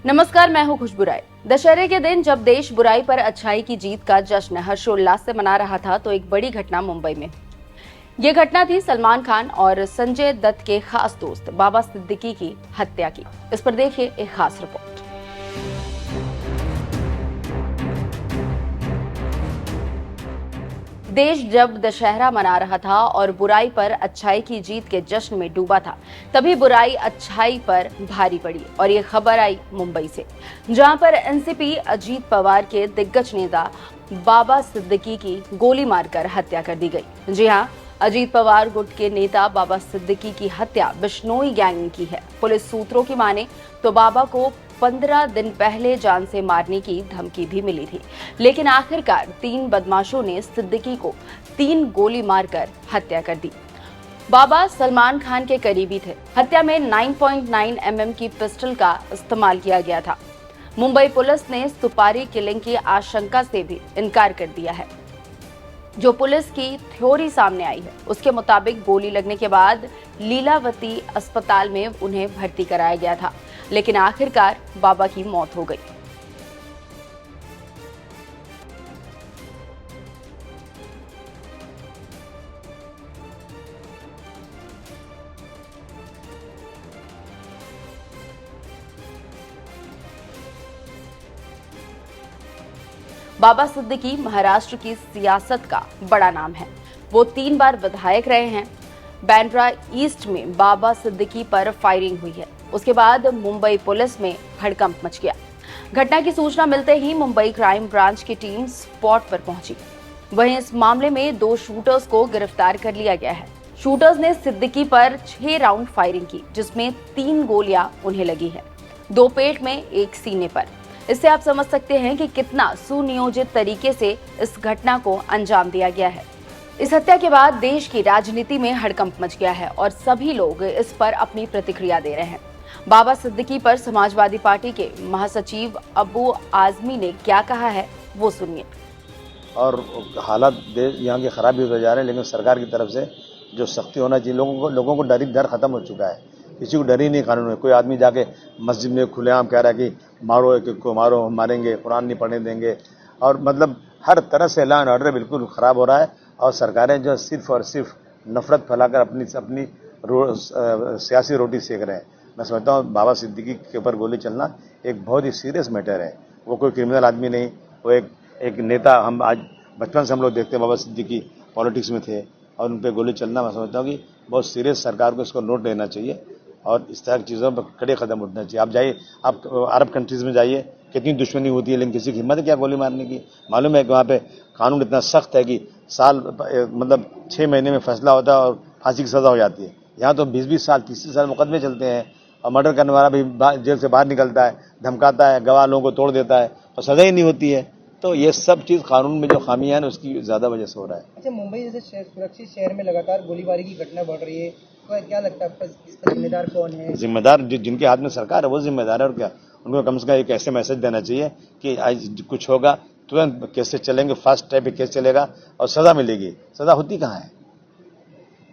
नमस्कार, मैं हूं खुशबू राय। दशहरे के दिन जब देश बुराई पर अच्छाई की जीत का जश्न हर्षोल्लास से मना रहा था तो एक बड़ी घटना मुंबई में। ये घटना थी सलमान खान और संजय दत्त के खास दोस्त बाबा सिद्दीकी की हत्या की। इस पर देखिए एक खास रिपोर्ट। देश जब दशहरा मना रहा था और बुराई पर अच्छाई की जीत के जश्न में डूबा था, तभी बुराई अच्छाई पर भारी पड़ी और ये खबर आई मुंबई से, जहां पर एनसीपी अजीत पवार के दिग्गज नेता बाबा सिद्दीकी की गोली मारकर हत्या कर दी गई। जी हां, अजीत पवार गुट के नेता बाबा सिद्दीकी की हत्या बिश्नोई गैंग ने की है। पुलिस सूत्रों की माने तो बाबा को 15 दिन पहले जान से मारने की धमकी भी मिली थी, लेकिन आखिरकार 3 बदमाशों ने सिद्दीकी को 3 गोली मारकर हत्या कर दी। बाबा सलमान खान के करीबी थे। हत्या में 9.9 mm की पिस्टल का इस्तेमाल किया गया था। मुंबई पुलिस ने सुपारी किलिंग की आशंका से भी इनकार कर दिया है। जो पुलिस की थ्योरी सामने आई है, उसके मुताबिक गोली लगने के बाद लीलावती अस्पताल में उन्हें भर्ती कराया गया था, लेकिन आखिरकार बाबा की मौत हो गई। बाबा सिद्दीकी महाराष्ट्र की सियासत का बड़ा नाम है। वो 3 बार विधायक रहे हैं। बांद्रा ईस्ट में बाबा सिद्दीकी पर फायरिंग हुई है। उसके बाद मुंबई पुलिस में हड़कंप मच गया। घटना की सूचना मिलते ही मुंबई क्राइम ब्रांच की टीम स्पॉट पर पहुंची। वहीं इस मामले में 2 शूटर्स को गिरफ्तार कर लिया गया है। शूटर्स ने सिद्दीकी पर 6 राउंड फायरिंग की, जिसमें 3 गोलियां उन्हें लगी है, 2 पेट में, 1 सीने पर। इससे आप समझ सकते हैं कि कितना सुनियोजित तरीके से इस घटना को अंजाम दिया गया है। इस हत्या के बाद देश की राजनीति में हड़कंप मच गया है और सभी लोग इस पर अपनी प्रतिक्रिया दे रहे हैं। बाबा सिद्दीकी पर समाजवादी पार्टी के महासचिव अबू आजमी ने क्या कहा है, वो सुनिए। और हालात यहाँ के खराब भी होते जा रहे हैं, लेकिन सरकार की तरफ से जो सख्ती होना चाहिए, लोगों को डर खत्म हो चुका है। किसी को डर ही नहीं कानून में। कोई आदमी जाके मस्जिद में खुलेआम कह रहा है कि मारो एक को, मारो, हम मारेंगे, कुरान नहीं पढ़ने देंगे, और मतलब हर तरह से लॉ एंड ऑर्डर बिल्कुल खराब हो रहा है। और सरकारें जो सिर्फ और सिर्फ नफरत फैलाकर अपनी सियासी रोटी सेक रहे हैं। मैं समझता हूँ बाबा सिद्दीकी के ऊपर गोली चलना एक बहुत ही सीरियस मैटर है। वो कोई क्रिमिनल आदमी नहीं, वो एक नेता। हम आज बचपन से हम लोग देखते हैं बाबा सिद्दीकी पॉलिटिक्स में थे, और उन पर गोली चलना, मैं समझता हूँ कि बहुत सीरियस, सरकार को इसको नोट लेना चाहिए और इस तरह की चीज़ों पर कड़े कदम उठना चाहिए। आप जाइए, आप अरब कंट्रीज में जाइए, कितनी दुश्मनी होती है, लेकिन किसी की हिम्मत है क्या गोली मारने की? मालूम है कि वहाँ पे कानून इतना सख्त है कि मतलब 6 महीने में फैसला होता है और फांसी की सजा हो जाती है। यहाँ तो 20-20 साल, 30 साल मुकदमे चलते हैं, और मर्डर करने वाला भी जेल से बाहर निकलता है, धमकाता है, गवाह लोगों को तोड़ देता है, और सजा ही नहीं होती है। तो ये सब चीज़ कानून में जो खामियां हैं, उसकी ज़्यादा वजह से हो रहा है। अच्छा, मुंबई जैसे सुरक्षित शहर में लगातार गोलीबारी की घटना बढ़ रही है, तो क्या लगता है इसका जिम्मेदार कौन है? जिम्मेदार जिनके हाथ में सरकार है वो जिम्मेदार है, और क्या। उनको कम से कम एक ऐसे मैसेज देना चाहिए कि आज कुछ होगा तुरंत केसेस चलेंगे, फास्ट टाइप पे केस चलेगा और सजा मिलेगी। सजा होती कहाँ है?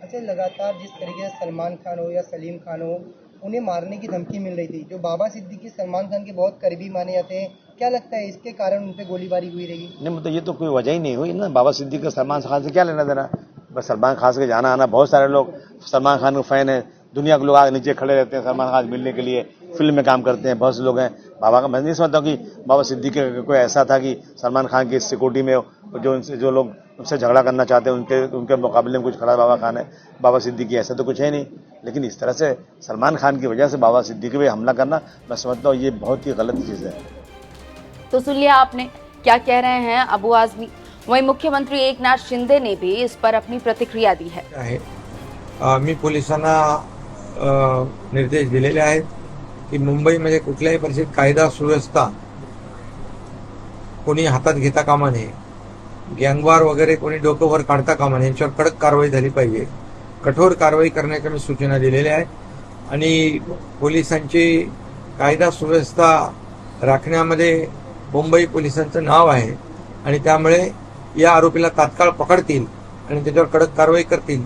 अच्छा, लगातार जिस तरीके से सलमान खान हो या सलीम खान हो, उन्हें मारने की धमकी मिल रही थी। जो बाबा सिद्दीकी सलमान खान के बहुत करीबी माने जाते हैं, क्या लगता है इसके कारण उन पे गोलीबारी हुई रहेगी? नहीं, मतलब ये तो कोई वजह ही नहीं हुई ना। बाबा सिद्दीकी सलमान खान से क्या लेना देना? बस सलमान खान से जाना आना, बहुत सारे लोग सलमान खान के फैन है। दुनिया के लोग आगे नीचे खड़े रहते हैं सलमान खान मिलने के लिए, फिल्म में काम करते हैं, बहुत से लोग हैं। बाबा का मैं नहीं समझता हूँ कि बाबा सिद्दीकी कोई ऐसा था कि सलमान खान की सिक्योरिटी में जो लोग उनसे झगड़ा करना चाहते हैं, उनके मुकाबले में कुछ खड़ा बाबा खान है। बाबा सिद्दीकी ऐसा तो कुछ है नहीं, लेकिन इस तरह से सलमान खान की वजह से बाबा सिद्दीकी पे हमला करना, मैं समझता हूँ ये बहुत ही गलत चीज़ है। तो सुन लिया आपने क्या कह रहे हैं अबू आजमी। वहीं मुख्यमंत्री एकनाथ शिंदे ने भी इस पर अपनी प्रतिक्रिया दी है। मी पोलिसांना निर्देश दिलेले आहेत की मुंबईमध्ये कुठल्याही परिस्थितीत कायदा सुव्यवस्था कोणी हातात घेता कामा नये, गँगवार वगैरे कोणी डोकं वर काढता कामा नये, यांच्यावर कडक कारवाई झाली पाहिजे, कठोर कारवाई करण्याच्या मी सूचना दिलेल्या आहेत। आणि पोलिसांची कायदा सुव्यवस्था राखण्यामध्ये मुंबई पोलिसांचं नाव आहे, आणि त्यामुळे या आरोपीला तात्काळ पकडतील आणि त्याच्यावर कडक कारवाई करतील।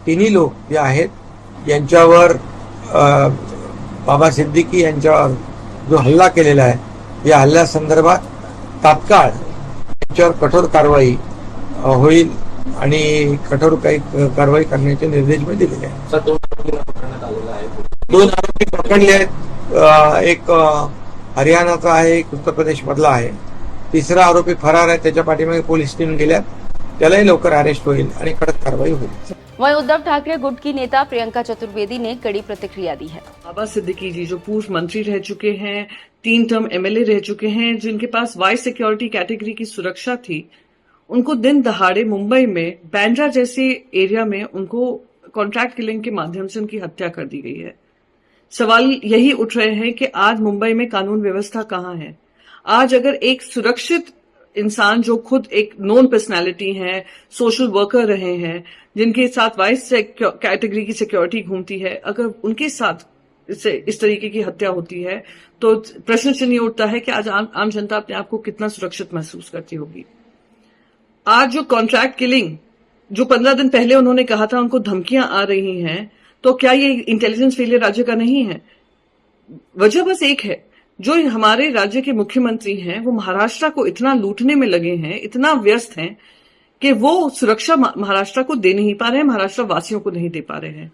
तिन्ही लोक जे आहेत यांच्यावर बाबा सिद्दीकी यांच्यावर जो हल्ला केलेला आहे या हल्ल्यासंदर्भात तात्काळ त्यांच्यावर कठोर कारवाई होईल आणि कठोर काही कारवाई करण्याचे निर्देश मी दिलेले आहेत. दोन आरोपी पकडले आहेत. एक हरियाणाचा आहे, एक उत्तर प्रदेश मधला आहे. तिसरा आरोपी फरार आहे, त्याच्या पाठीमागे पोलीस टीम गेल्यात. त्यालाही लवकर अरेस्ट होईल आणि कडक कारवाई होईल. वहीं उद्धव ठाकरे गुट की नेता प्रियंका चतुर्वेदी ने कड़ी प्रतिक्रिया दी है। बाबा सिद्दीकी जी जो पूर्व मंत्री रह चुके हैं, 3 टर्म एमएलए रह चुके हैं, जिनके पास वाइस सिक्योरिटी कैटेगरी की सुरक्षा थी, उनको दिन दहाड़े मुंबई में बैंड्रा जैसे एरिया में उनको कॉन्ट्रैक्ट किलिंग के माध्यम से उनकी हत्या कर दी गई है। सवाल यही उठ रहे हैं कि आज मुंबई में कानून व्यवस्था कहां है। आज अगर एक सुरक्षित इंसान जो खुद एक नोन पर्सनालिटी है, सोशल वर्कर रहे हैं, जिनके साथ वाइस कैटेगरी की सिक्योरिटी घूमती है, अगर उनके साथ इस तरीके की हत्या होती है तो प्रश्न चिन्ह उठता है कि आज आम जनता अपने आप को कितना सुरक्षित महसूस करती होगी। आज जो कॉन्ट्रैक्ट किलिंग जो 15 दिन पहले उन्होंने कहा था उनको धमकियां आ रही हैं, तो क्या ये इंटेलिजेंस फेलियर राज्य का नहीं है? वजह बस एक है, जो हमारे राज्य के मुख्यमंत्री हैं वो महाराष्ट्र को इतना लूटने में लगे हैं, इतना व्यस्त हैं कि वो सुरक्षा महाराष्ट्र को दे नहीं पा रहे हैं, महाराष्ट्र वासियों को नहीं दे पा रहे हैं।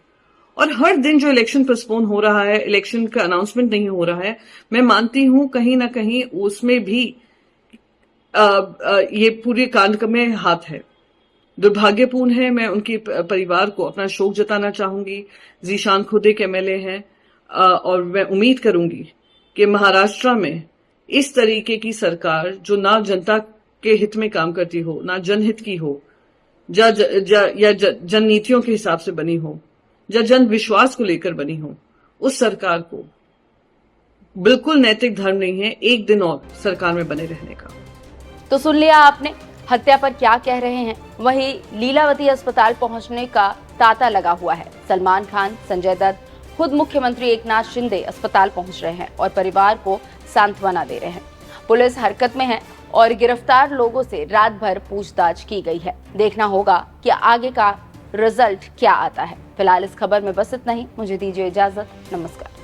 और हर दिन जो इलेक्शन पोस्टपोन हो रहा है, इलेक्शन का अनाउंसमेंट नहीं हो रहा है, मैं मानती हूं कहीं ना कहीं उसमें भी ये पूरे कांड में हाथ है। दुर्भाग्यपूर्ण है। मैं उनके परिवार को अपना शोक जताना चाहूंगी। जीशान खुद एक एमएलए हैं और मैं उम्मीद करूंगी कि महाराष्ट्र में इस तरीके की सरकार जो ना जनता के हित में काम करती हो, ना जनहित की हो, या जन नीतियों के हिसाब से बनी हो, या जन विश्वास को लेकर बनी हो, उस सरकार को बिल्कुल नैतिक धर्म नहीं है एक दिन और सरकार में बने रहने का। तो सुन लिया आपने हत्या पर क्या कह रहे हैं। वहीं लीलावती अस्पताल पहुंचने का तांता लगा हुआ है। सलमान खान, संजय दत्त, खुद मुख्यमंत्री एकनाथ शिंदे अस्पताल पहुंच रहे हैं और परिवार को सांत्वना दे रहे हैं। पुलिस हरकत में है और गिरफ्तार लोगों से रात भर पूछताछ की गई है। देखना होगा कि आगे का रिजल्ट क्या आता है। फिलहाल इस खबर में बस इतना ही। मुझे दीजिए इजाजत। नमस्कार।